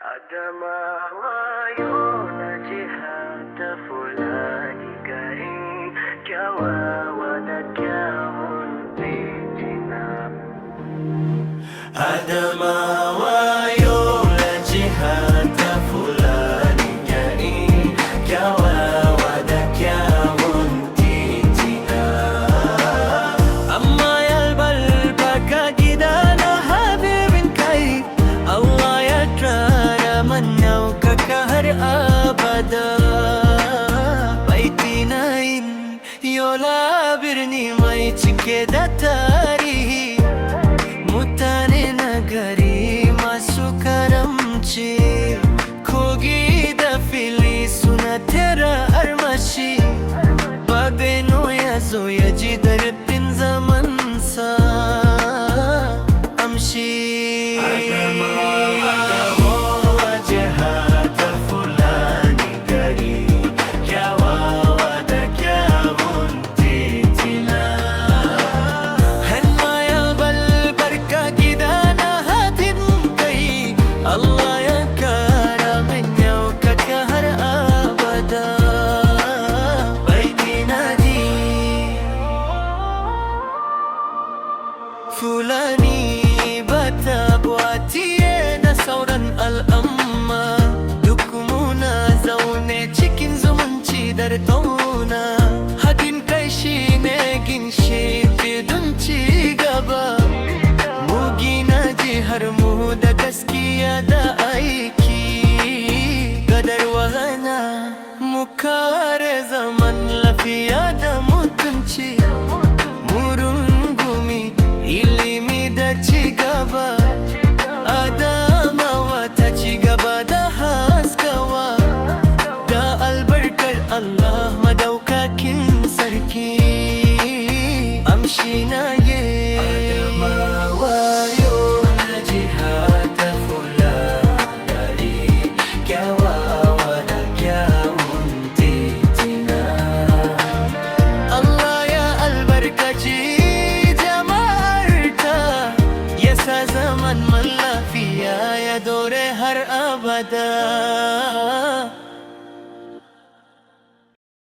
Adamawa yona jihata fulani garin kyawawa da kyawun titina. Adamawa yona jihata fulani garin kyawawa da kyawun titina. Amma yalbal baka gidana habibin kai, Allah ya kara manaukaka har abada. Baiti na yin Yola birni mai cike da tarihi, mutane na gari masu karamci, kogi da fili suna tara armashi. Babeno ya zo ya ji darbin zamansa amshi. Fulani bata buwatiye da sauran al'amma, duk muna zaune cikin zumunci da tauna. Haɗin kai shi ne ginshiki don ci gaba. Mu gina jihar mu da gaskiya da aiki, gadar wahana mu kare zaman lafiya da mutunci. Ilimi da cigaba, Adamawa ta cigaba da haskawa, da albarkar Allah madaukakin sarki. Amshi na ye Adamawa yona jihata fulani gari kyawawa da kyawun titina. Allah ya albarkaci zaman lafiya ya dore har abada.